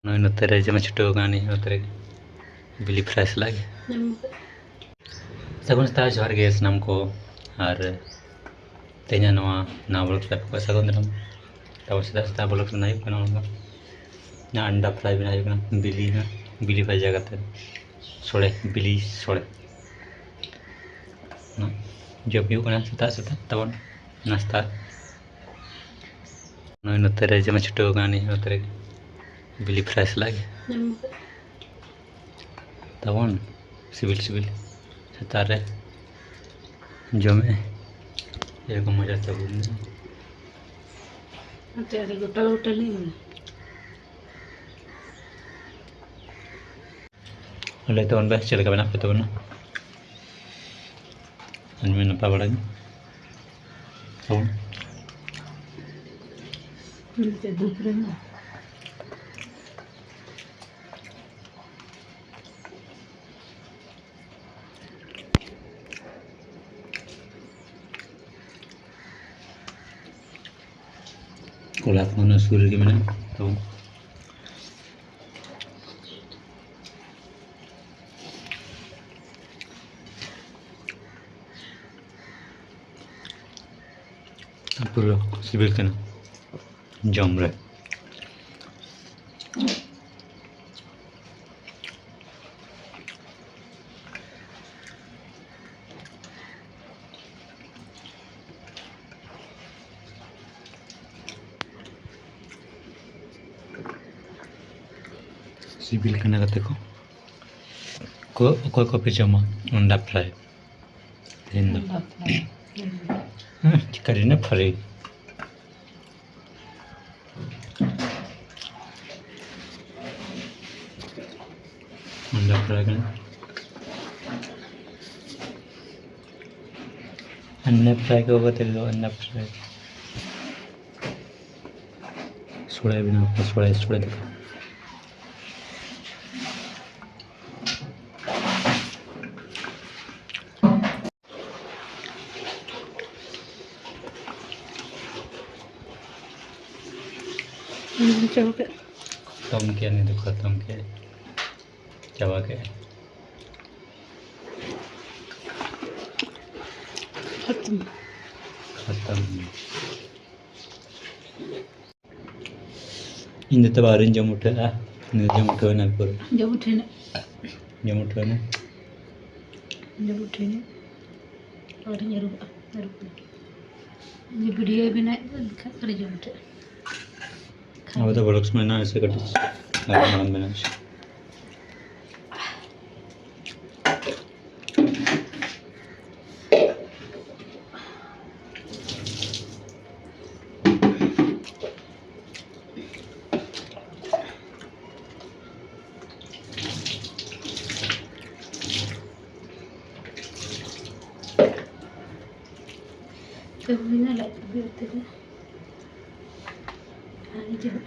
ᱱᱚᱛᱮᱨᱮ ᱡᱮᱢᱚᱱ ᱪᱷᱩᱴᱟᱹᱣ ᱟᱠᱟᱱᱟ ᱱᱤᱭᱟᱹ ᱱᱚᱛᱮᱨᱮ ᱵᱤᱞᱤ ᱯᱷᱨᱟᱭ ᱥᱟᱞᱟᱜ ᱜᱮ ᱥᱟᱹᱜᱩᱱ ᱥᱮᱛᱟᱜ ᱡᱚᱦᱟᱨ ᱜᱮ ᱥᱟᱱᱟᱢ ᱠᱚ ᱟᱨ ᱛᱮᱦᱮᱧᱟᱜ ᱱᱚᱣᱟ ᱱᱟᱣᱟ ᱵᱞᱚᱜ ᱥᱟᱞᱟᱜ ᱠᱚ ᱥᱟᱹᱜᱩᱱ ᱫᱟᱨᱟᱢ ᱛᱟᱨᱯᱚᱨ ᱥᱮᱛᱟᱜ ᱥᱮᱛᱟᱜ ᱵᱞᱚᱜ ᱵᱮᱱᱟᱣ ᱦᱩᱭᱩᱜ ᱠᱟᱱᱟ ᱚᱱᱟ ᱟᱱᱰᱟ ᱯᱷᱨᱟᱭ ᱵᱮᱱᱟᱣ ᱦᱩᱭᱩᱜ ᱠᱟᱱᱟ ᱵᱤᱞᱤ ᱵᱷᱟᱡᱟ ᱠᱟᱛᱮᱫ ᱥᱚᱲᱮ ᱵᱤᱞᱤ ᱥᱚᱲᱮ ᱡᱚᱢ ᱦᱩᱭᱩᱜ ᱠᱟᱱᱟ ᱥᱮᱛᱟᱜ ᱥᱮᱛᱟᱜ ᱛᱟᱵᱚᱱ ᱱᱟᱥᱛᱟ ᱱᱚᱛᱮᱨᱮ ᱡᱮᱢᱚᱱ ᱪᱷᱩᱴᱟᱹᱣ ᱟᱠᱟᱱᱟ ᱱᱤᱭᱟᱹ ᱱᱚᱛᱮᱨᱮ ᱵᱤᱞᱤ ᱯᱷᱨᱟᱭ ᱥᱟᱞᱟᱜ ᱜᱮ ᱛᱟᱵᱚᱱ ᱥᱤᱵᱤᱞ ᱥᱮᱛᱟᱜ ᱨᱮ ᱡᱚᱢᱮ এরকম মজার চাবুক গোটা গোটা নিয়ে ᱞᱟᱹᱭ ᱛᱟᱵᱚᱱ ᱯᱮ ᱪᱮᱫ ᱞᱮᱠᱟ ᱢᱮᱱᱟᱜ ᱯᱮ ᱛᱟᱵᱚᱱᱟ ᱟᱹᱞᱤᱧ ᱢᱟ ᱱᱟᱯᱟᱭ ᱵᱟᱲᱟ ᱜᱮ ᱛᱟᱵᱚᱱ ᱠᱚᱞᱟ ᱠᱚᱦᱚᱸ ᱥᱩᱨ ᱨᱮᱜᱮ ᱢᱮᱱᱟᱜᱼᱟ ᱛᱟᱵᱚᱱ ᱯᱩᱨᱟᱹ ᱥᱤᱵᱤᱞ ᱠᱟᱱᱟ ᱡᱚᱢ ᱨᱮ सिबिल खाना कते को अकोय को पे जमा अंडा फ्राई तेन चिकन ने फ्राई अंडा फ्राई करना अंडा फ्राई को बते दो अंडा फ्राई सोडा बिना सोडा देखो खत्म किया नहीं तो खत्म किया चबा के खत्म इन तबारिन जम उठे ना पर जब उठे ना और ये वीडियो बना कर जब उठे अब तो ब्लॉग्स में ना ऐसे कट मैडम बना तो बिना लाइट भी होते हैं आने जब